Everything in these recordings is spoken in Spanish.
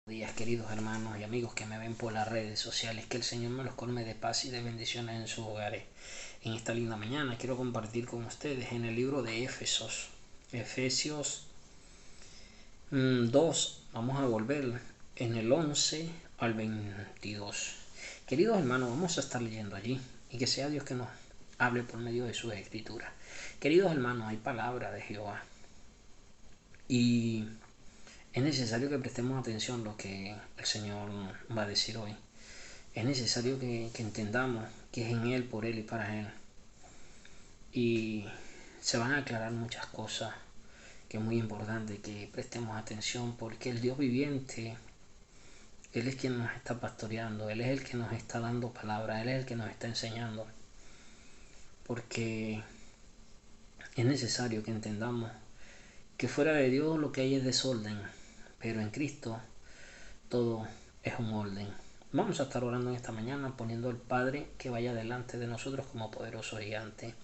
Días, queridos hermanos y amigos que me ven por las redes sociales, que el Señor me los colme de paz y de bendiciones en sus hogares. En esta linda mañana quiero compartir con ustedes en el libro de Efesios 2, vamos a volver en el 11 al 22. Queridos hermanos, vamos a estar leyendo allí y que sea Dios que nos hable por medio de sus escrituras. Queridos hermanos, hay palabra de Jehová y es necesario que prestemos atención a lo que el Señor va a decir hoy. Es necesario que entendamos que es en Él, por Él y para Él. Y se van a aclarar muchas cosas que es muy importante que prestemos atención, porque el Dios viviente, Él es quien nos está pastoreando, Él es el que nos está dando palabra, Él es el que nos está enseñando. Porque es necesario que entendamos que fuera de Dios lo que hay es desorden, pero en Cristo todo es un orden. Vamos a estar orando en esta mañana poniendo al Padre que vaya delante de nosotros como poderoso gigante.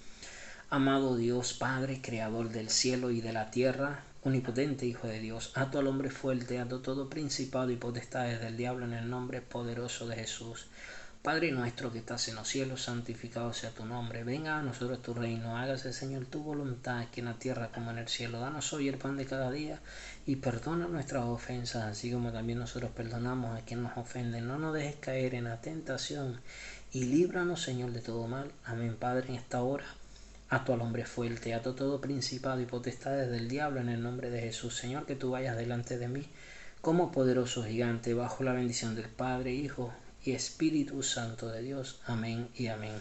Amado Dios, Padre, creador del cielo y de la tierra, omnipotente Hijo de Dios, ato al hombre fuerte, ato todo principado y potestades del diablo en el nombre poderoso de Jesús. Padre nuestro que estás en los cielos, santificado sea tu nombre. Venga a nosotros tu reino. Hágase, Señor, tu voluntad, aquí en la tierra como en el cielo. Danos hoy el pan de cada día y perdona nuestras ofensas, así como también nosotros perdonamos a quien nos ofende. No nos dejes caer en la tentación y líbranos, Señor, de todo mal. Amén, Padre, en esta hora. Ato al hombre fuerte, ato todo principado y potestades del diablo en el nombre de Jesús. Señor, que tú vayas delante de mí como poderoso gigante, bajo la bendición del Padre, Hijo y Espíritu Santo de Dios. Amén y amén.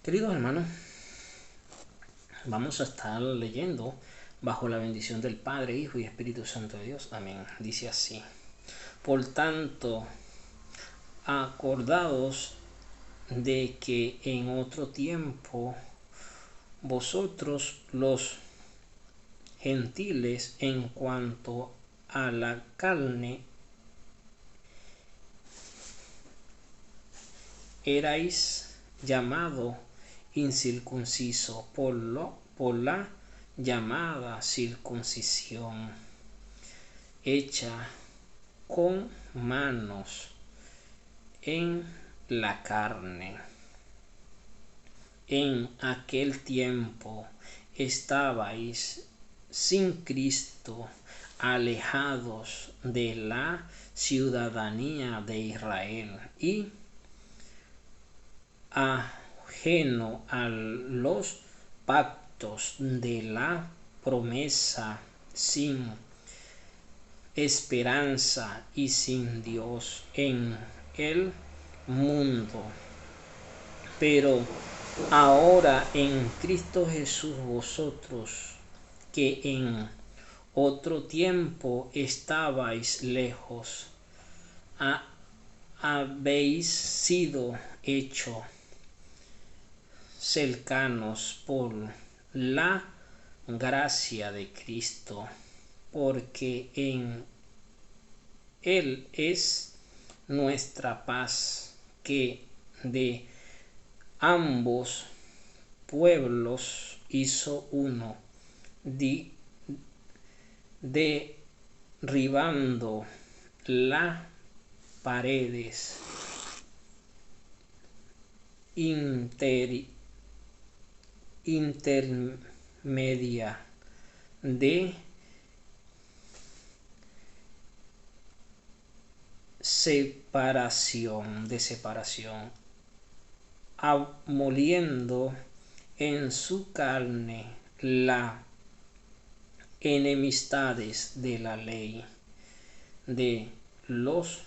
Queridos hermanos, vamos a estar leyendo bajo la bendición del Padre, Hijo y Espíritu Santo de Dios. Amén. Dice así: por tanto, acordaos de que en otro tiempo vosotros los gentiles, en cuanto a la carne, erais llamado incircunciso por la llamada circuncisión hecha con manos en la carne. En aquel tiempo estabais sin Cristo, alejados de la ciudadanía de Israel y ajeno a los pactos de la promesa, sin esperanza y sin Dios en el mundo. Pero ahora en Cristo Jesús, vosotros que en otro tiempo estabais lejos, habéis sido hechos cercanos por la gracia de Cristo, porque en Él es nuestra paz, que de ambos pueblos hizo uno, derribando las paredes intermedia de separación, aboliendo en su carne las enemistades de la ley, de los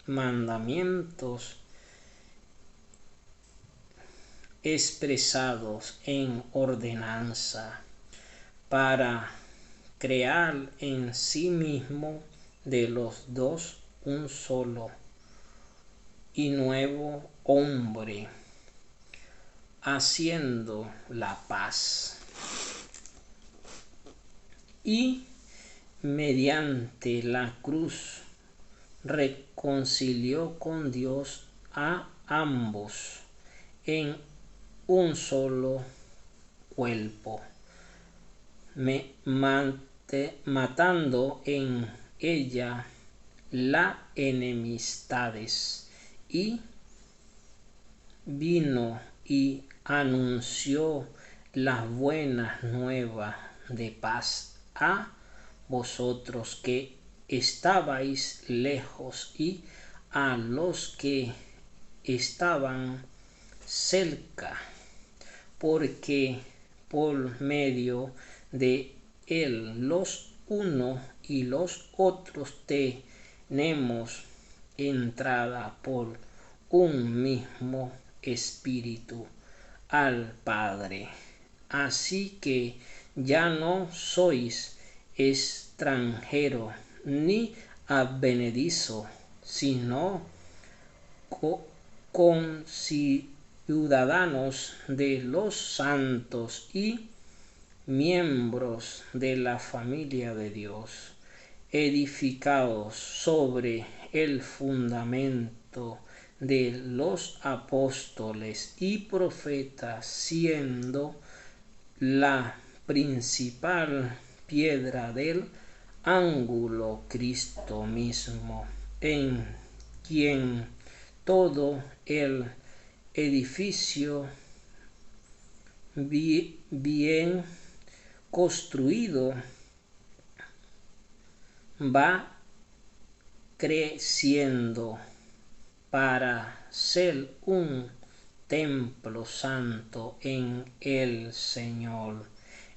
mandamientos expresados en ordenanza, para crear en sí mismo de los dos un solo y nuevo hombre, haciendo la paz, y mediante la cruz reconcilió con Dios a ambos en un solo cuerpo, matando en ella las enemistades, y vino y anunció las buenas nuevas de paz a vosotros que estabais lejos y a los que estaban cerca, porque por medio de él los unos y los otros tenemos entrada por un mismo espíritu al Padre. Así que ya no sois extranjero ni advenedizo, sino conciudadanos de los santos y miembros de la familia de Dios, edificados sobre el fundamento de los apóstoles y profetas, siendo la principal piedra del ángulo Cristo mismo, en quien todo el edificio bien construido va creciendo para ser un templo santo en el Señor,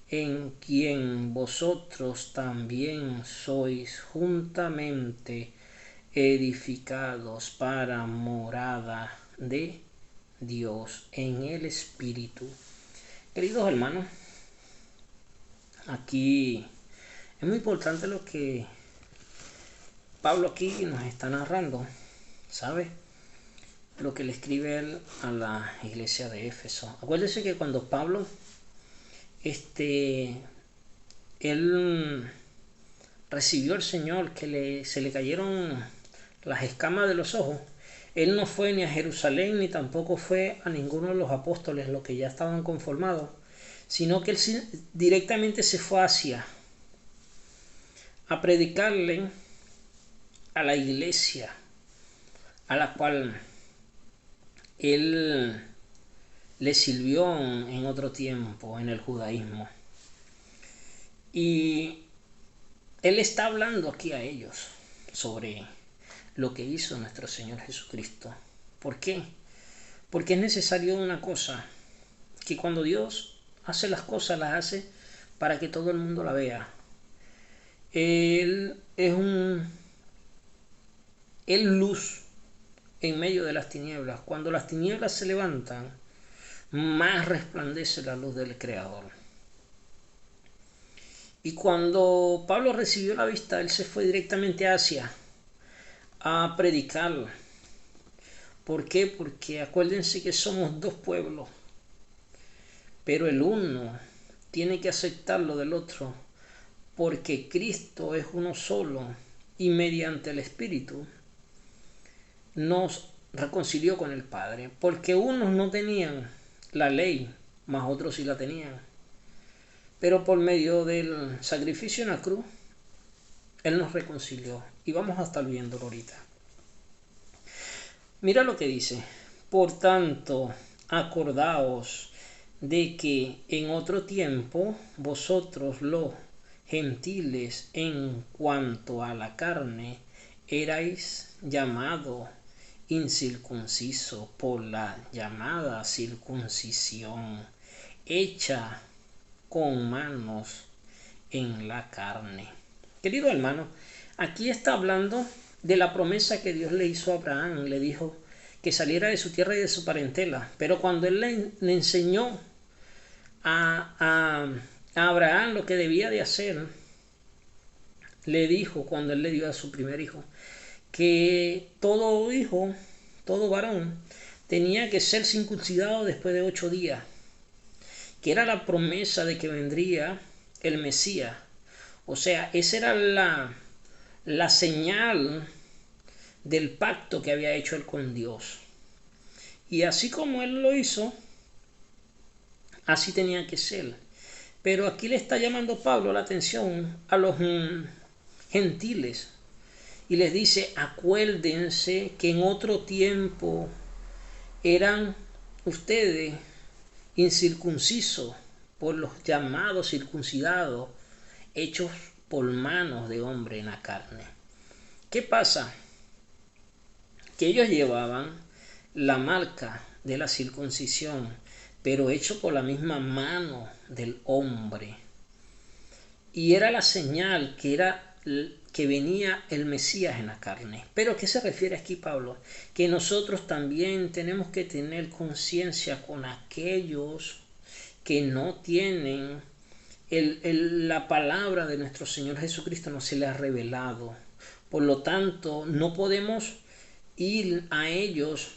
en quien vosotros también sois juntamente edificados para morada de Dios en el Espíritu. Queridos hermanos, aquí es muy importante lo que Pablo aquí nos está narrando, ¿sabe? Lo que le escribe él a la iglesia de Éfeso. Acuérdense que cuando Pablo él recibió al Señor, que se le cayeron las escamas de los ojos, él no fue ni a Jerusalén ni tampoco fue a ninguno de los apóstoles, los que ya estaban conformados, sino que él directamente se fue a Asia a predicarle a la iglesia a la cual él le sirvió en otro tiempo en el judaísmo. Y él está hablando aquí a ellos sobre lo que hizo nuestro Señor Jesucristo. ¿Por qué? Porque es necesario una cosa, que cuando Dios hace las cosas, las hace para que todo el mundo la vea. Él es luz en medio de las tinieblas. Cuando las tinieblas se levantan, más resplandece la luz del Creador. Y cuando Pablo recibió la vista, él se fue directamente a Asia a predicar. ¿Por qué? Porque acuérdense que somos dos pueblos, pero el uno tiene que aceptar lo del otro, porque Cristo es uno solo y mediante el Espíritu nos reconcilió con el Padre, porque unos no tenían la ley, mas otros sí la tenían. Pero por medio del sacrificio en la cruz, Él nos reconcilió. Y vamos a estar viéndolo ahorita. Mira lo que dice. Por tanto, acordaos de que en otro tiempo vosotros los gentiles en cuanto a la carne erais llamados incircuncisos por la llamada circuncisión hecha con manos en la carne. Querido hermano, aquí está hablando de la promesa que Dios le hizo a Abraham. Le dijo que saliera de su tierra y de su parentela. Pero cuando él le enseñó a Abraham lo que debía de hacer, le dijo, cuando él le dio a su primer hijo, que todo hijo, todo varón, tenía que ser circuncidado después de 8 días, que era la promesa de que vendría el Mesías. O sea, esa era la señal del pacto que había hecho él con Dios. Y así como él lo hizo, así tenía que ser. Pero aquí le está llamando Pablo la atención a los gentiles. y les dice, acuérdense que en otro tiempo eran ustedes incircuncisos por los llamados circuncidados, hechos por manos de hombre en la carne. ¿Qué pasa? Que ellos llevaban la marca de la circuncisión, pero hecho por la misma mano del hombre. Y era la señal que venía el Mesías en la carne. Pero ¿qué se refiere aquí Pablo? Que nosotros también tenemos que tener conciencia con aquellos que no tienen la palabra de nuestro Señor Jesucristo, no se le ha revelado. Por lo tanto, no podemos ir a ellos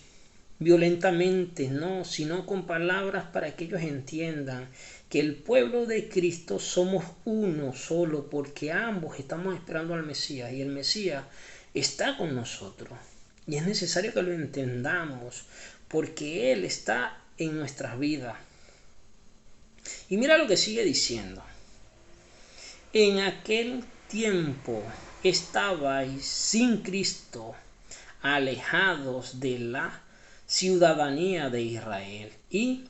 violentamente, no, sino con palabras para que ellos entiendan que el pueblo de Cristo somos uno solo, porque ambos estamos esperando al Mesías y el Mesías está con nosotros. Y es necesario que lo entendamos, porque Él está en nuestras vidas. Y mira lo que sigue diciendo. En aquel tiempo estabais sin Cristo, alejados de la ciudadanía de Israel y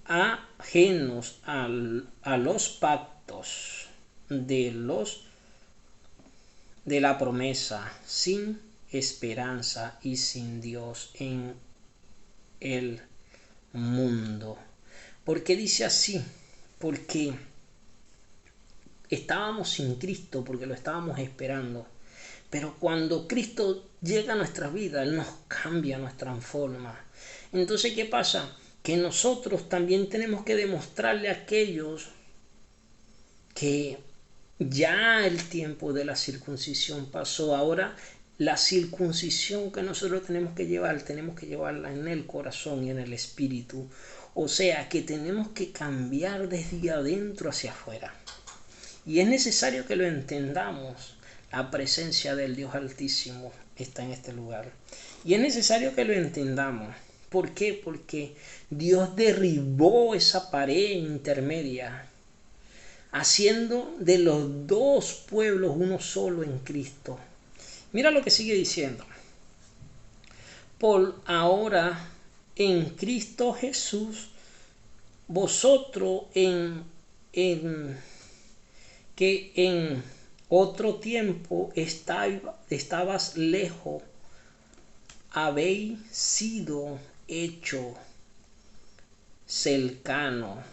ajenos a los pactos de la promesa, sin esperanza y sin Dios en el mundo. ¿Por qué dice así? Porque estábamos sin Cristo, porque lo estábamos esperando. Pero cuando Cristo llega a nuestras vidas, Él nos cambia, nos transforma. Entonces, ¿qué pasa? Que nosotros también tenemos que demostrarle a aquellos que ya el tiempo de la circuncisión pasó. Ahora la circuncisión que nosotros tenemos que llevarla en el corazón y en el espíritu. O sea que tenemos que cambiar desde adentro hacia afuera. Y es necesario que lo entendamos. La presencia del Dios Altísimo está en este lugar. Y es necesario que lo entendamos. ¿Por qué? Porque Dios derribó esa pared intermedia, haciendo de los dos pueblos uno solo en Cristo. Mira lo que sigue diciendo. Por ahora en Cristo Jesús, vosotros que en otro tiempo estabas lejos, habéis sido hecho cercano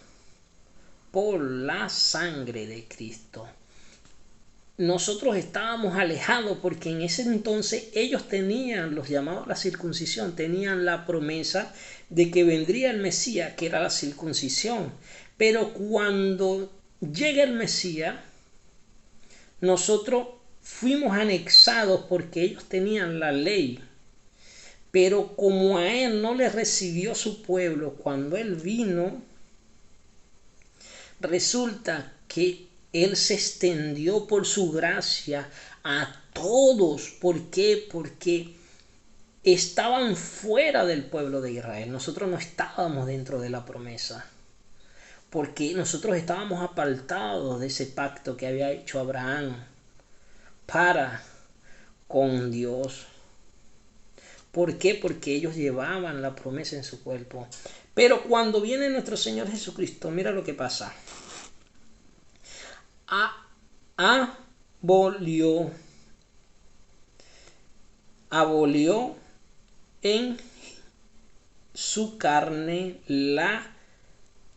por la sangre de Cristo. Nosotros estábamos alejados porque en ese entonces ellos tenían, los llamados a la circuncisión, tenían la promesa de que vendría el Mesías, que era la circuncisión. Pero cuando llega el Mesías, nosotros fuimos anexados porque ellos tenían la ley. Pero como a Él no le recibió su pueblo cuando Él vino, resulta que Él se extendió por su gracia a todos. ¿Por qué? Porque estaban fuera del pueblo de Israel. Nosotros no estábamos dentro de la promesa. Porque nosotros estábamos apartados de ese pacto que había hecho Abraham para con Dios. ¿Por qué? Porque ellos llevaban la promesa en su cuerpo. Pero cuando viene nuestro Señor Jesucristo, mira lo que pasa. Abolió en su carne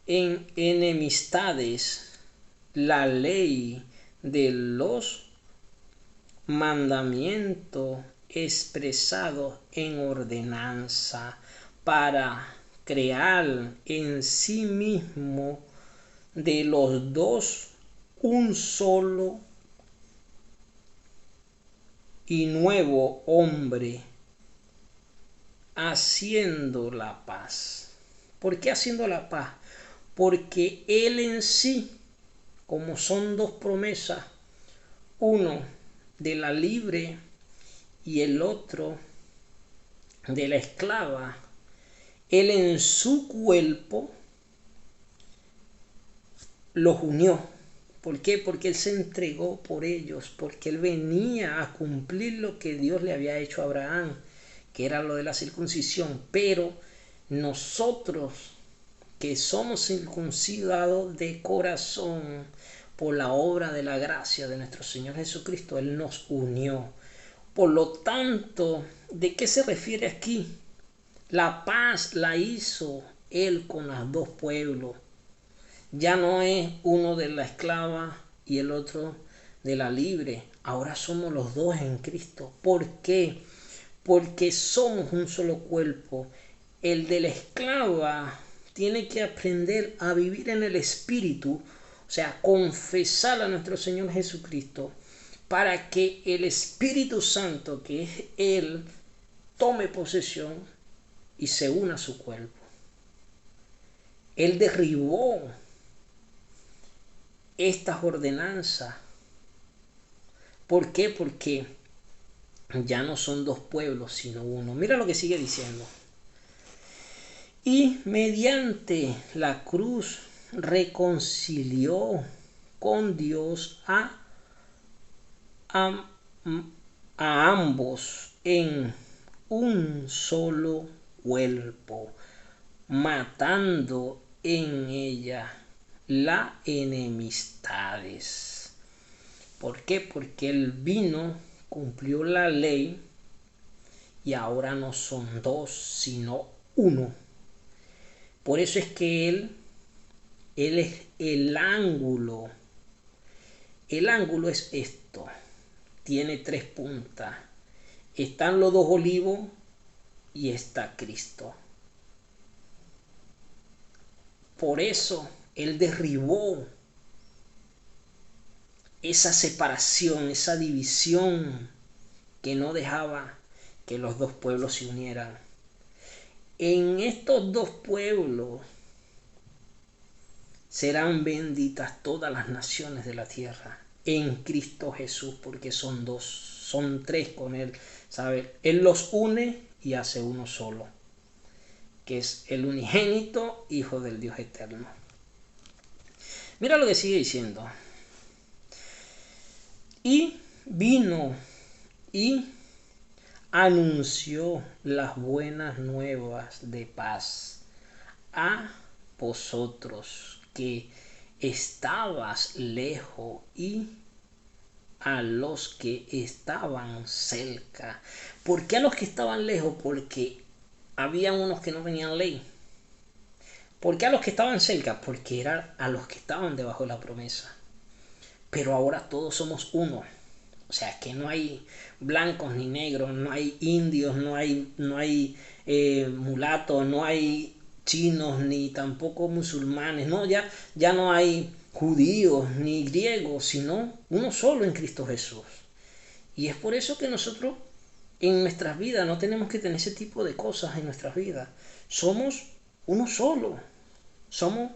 en enemistades, la ley de los mandamientos expresados en ordenanza, para crear en sí mismo de los dos un solo y nuevo hombre, haciendo la paz. ¿Por qué haciendo la paz? Porque Él en sí, como son dos promesas, uno de la libre y el otro de la esclava, Él en su cuerpo los unió. ¿Por qué? Porque Él se entregó por ellos, porque Él venía a cumplir lo que Dios le había hecho a Abraham, que era lo de la circuncisión. Pero nosotros, que somos circuncidados de corazón por la obra de la gracia de nuestro Señor Jesucristo, Él nos unió. Por lo tanto, ¿de qué se refiere aquí? La paz la hizo Él con los dos pueblos. Ya no es uno de la esclava y el otro de la libre. Ahora somos los dos en Cristo. ¿Por qué? Porque somos un solo cuerpo. El de la esclava tiene que aprender a vivir en el Espíritu, o sea, confesar a nuestro Señor Jesucristo, para que el Espíritu Santo, que es Él, tome posesión y se una a su cuerpo. Él derribó estas ordenanzas. ¿Por qué? Porque ya no son dos pueblos, sino uno. Mira lo que sigue diciendo. Y mediante la cruz reconcilió con Dios a ambos en un solo cuerpo, matando en ella las enemistades. ¿Por qué? Porque Él vino, cumplió la ley y ahora no son dos, sino uno. Por eso es que Él es el ángulo. El ángulo es esto. Tiene 3 puntas. Están los dos olivos y está Cristo. Por eso Él derribó esa separación, esa división que no dejaba que los dos pueblos se unieran. En estos dos pueblos serán benditas todas las naciones de la tierra en Cristo Jesús, porque son dos, son tres con Él, ¿sabe? Él los une y hace uno solo, que es el unigénito Hijo del Dios eterno. Mira lo que sigue diciendo. Y vino y anunció las buenas nuevas de paz a vosotros que estabas lejos y a los que estaban cerca. ¿Por qué a los que estaban lejos? Porque había unos que no tenían ley. ¿Por qué a los que estaban cerca? Porque eran a los que estaban debajo de la promesa. Pero ahora todos somos uno. O sea, que no hay blancos ni negros, no hay indios, no hay mulatos, no hay chinos ni tampoco musulmanes, no, ya no hay judíos ni griegos, sino uno solo en Cristo Jesús. Y es por eso que nosotros en nuestras vidas no tenemos que tener ese tipo de cosas en nuestras vidas. Somos uno solo. Somos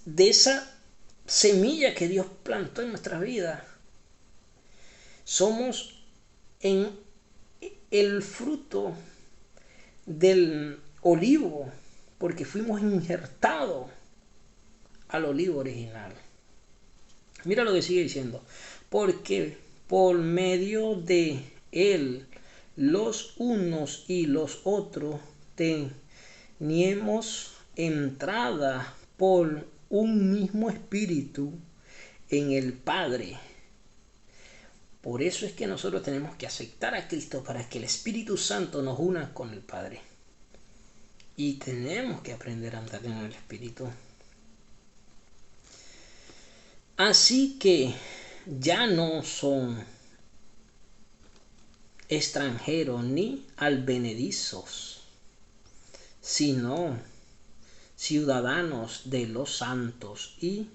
de esa semilla que Dios plantó en nuestras vidas. Somos en el fruto del olivo, porque fuimos injertados al olivo original. Mira lo que sigue diciendo. Porque por medio de Él, los unos y los otros teníamos entrada por un mismo espíritu en el Padre. Por eso es que nosotros tenemos que aceptar a Cristo para que el Espíritu Santo nos una con el Padre. Y tenemos que aprender a andar en el Espíritu. Así que ya no son extranjeros ni advenedizos, sino ciudadanos de los santos y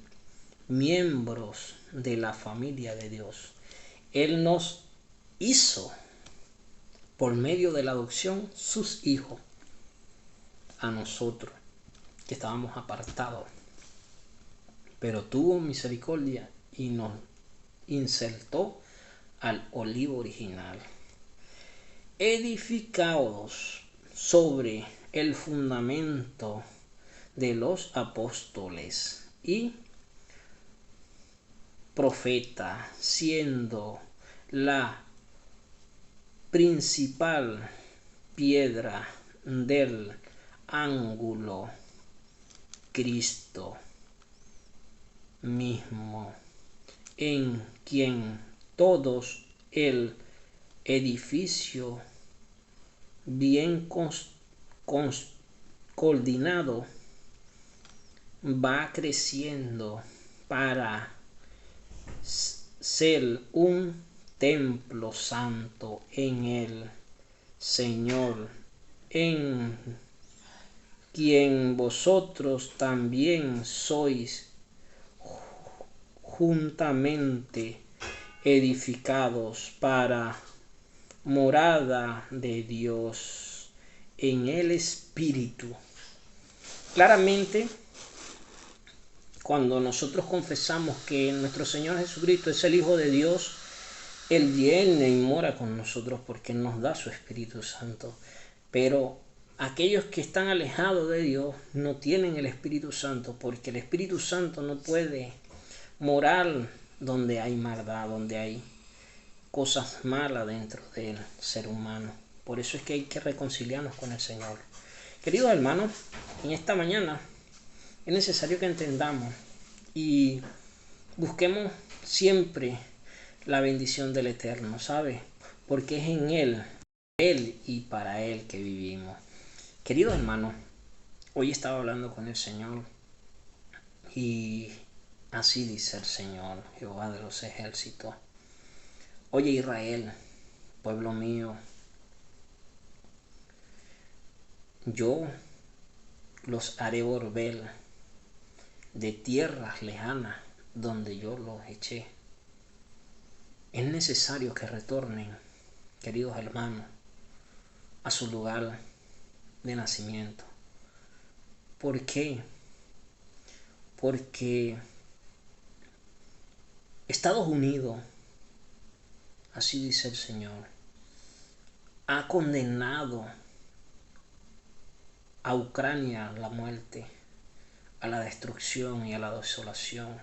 miembros de la familia de Dios. Él nos hizo, por medio de la adopción, sus hijos, a nosotros, que estábamos apartados. Pero tuvo misericordia y nos insertó al olivo original. Edificados sobre el fundamento de los apóstoles y profeta, siendo la principal piedra del ángulo Cristo mismo, en quien todos el edificio bien coordinado va creciendo para ser un templo santo en el Señor, en quien vosotros también sois juntamente edificados para morada de Dios en el Espíritu. Claramente, cuando nosotros confesamos que nuestro Señor Jesucristo es el Hijo de Dios, Él viene y mora con nosotros porque nos da su Espíritu Santo. Pero aquellos que están alejados de Dios no tienen el Espíritu Santo, porque el Espíritu Santo no puede morar donde hay maldad, donde hay cosas malas dentro del ser humano. Por eso es que hay que reconciliarnos con el Señor. Queridos hermanos, en esta mañana es necesario que entendamos y busquemos siempre la bendición del Eterno, ¿sabe? Porque es en Él y para Él que vivimos. Queridos hermanos, hoy estaba hablando con el Señor y así dice el Señor, Jehová de los ejércitos. Oye Israel, pueblo mío, yo los haré volver de tierras lejanas donde yo los eché. Es necesario que retornen, queridos hermanos, a su lugar de nacimiento. ¿Por qué? Porque Estados Unidos, así dice el Señor, ha condenado a Ucrania a la muerte, a la destrucción y a la desolación.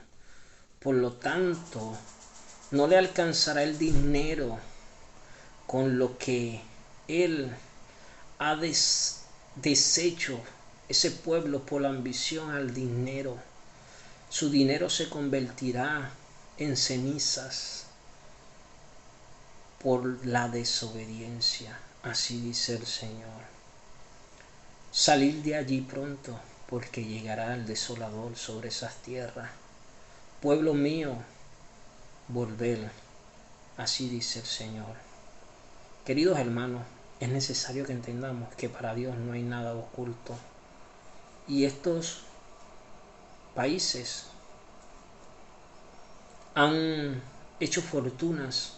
Por lo tanto, no le alcanzará el dinero con lo que Él ha deshecho ese pueblo por la ambición al dinero. Su dinero se convertirá en cenizas por la desobediencia, así dice el Señor. Salir de allí pronto, porque llegará el desolador sobre esas tierras. Pueblo mío, volver, así dice el Señor. Queridos hermanos, es necesario que entendamos que para Dios no hay nada oculto. Y estos países han hecho fortunas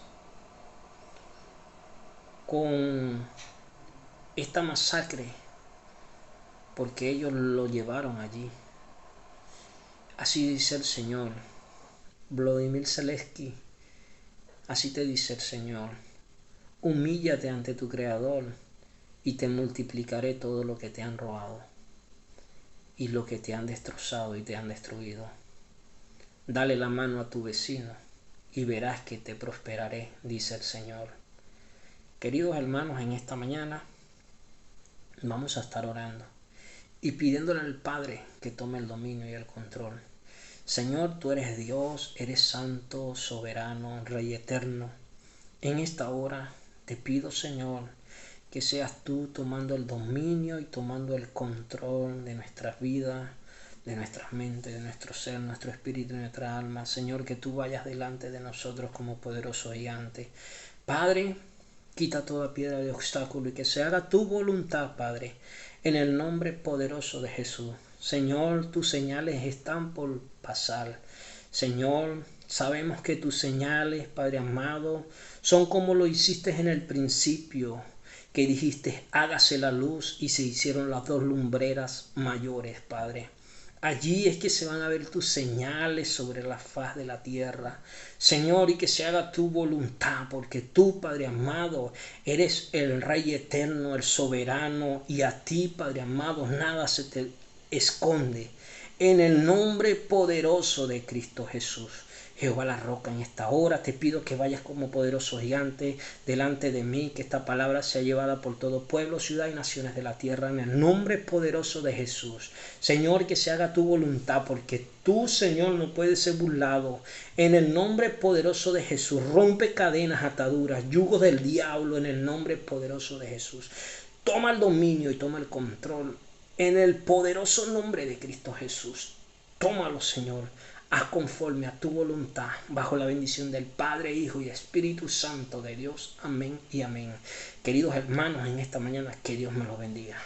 con esta masacre porque ellos lo llevaron allí. Así dice el Señor. Volodymyr Zelensky, así te dice el Señor. Humíllate ante tu Creador y te multiplicaré todo lo que te han robado y lo que te han destrozado y te han destruido. Dale la mano a tu vecino y verás que te prosperaré, dice el Señor. Queridos hermanos, en esta mañana vamos a estar orando y pidiéndole al Padre que tome el dominio y el control. Señor, tú eres Dios, eres santo, soberano, Rey eterno. En esta hora te pido, Señor, que seas tú tomando el dominio y tomando el control de nuestras vidas, de nuestras mentes, de nuestro ser, nuestro espíritu y nuestra alma. Señor, que tú vayas delante de nosotros como poderoso gigante. Padre, quita toda piedra de obstáculo y que se haga tu voluntad, Padre, en el nombre poderoso de Jesús. Señor, tus señales están por pasar. Señor, sabemos que tus señales, Padre amado, son como lo hiciste en el principio, que dijiste, hágase la luz, y se hicieron las dos lumbreras mayores, Padre. Allí es que se van a ver tus señales sobre la faz de la tierra. Señor, y que se haga tu voluntad, porque tú, Padre amado, eres el Rey eterno, el soberano, y a ti, Padre amado, nada se te esconde. en el nombre poderoso de Cristo Jesús. Jehová la roca, en esta hora te pido que vayas como poderoso gigante delante de mí, que esta palabra sea llevada por todo pueblo, ciudad y naciones de la tierra, en el nombre poderoso de Jesús. Señor, que se haga tu voluntad, porque tú, Señor, no puedes ser burlado. En el nombre poderoso de Jesús, rompe cadenas, ataduras, yugos del diablo, en el nombre poderoso de Jesús. Toma el dominio y toma el control, en el poderoso nombre de Cristo Jesús. Tómalo, Señor. Haz conforme a tu voluntad, bajo la bendición del Padre, Hijo y Espíritu Santo de Dios. Amén y amén. Queridos hermanos, en esta mañana, que Dios me los bendiga.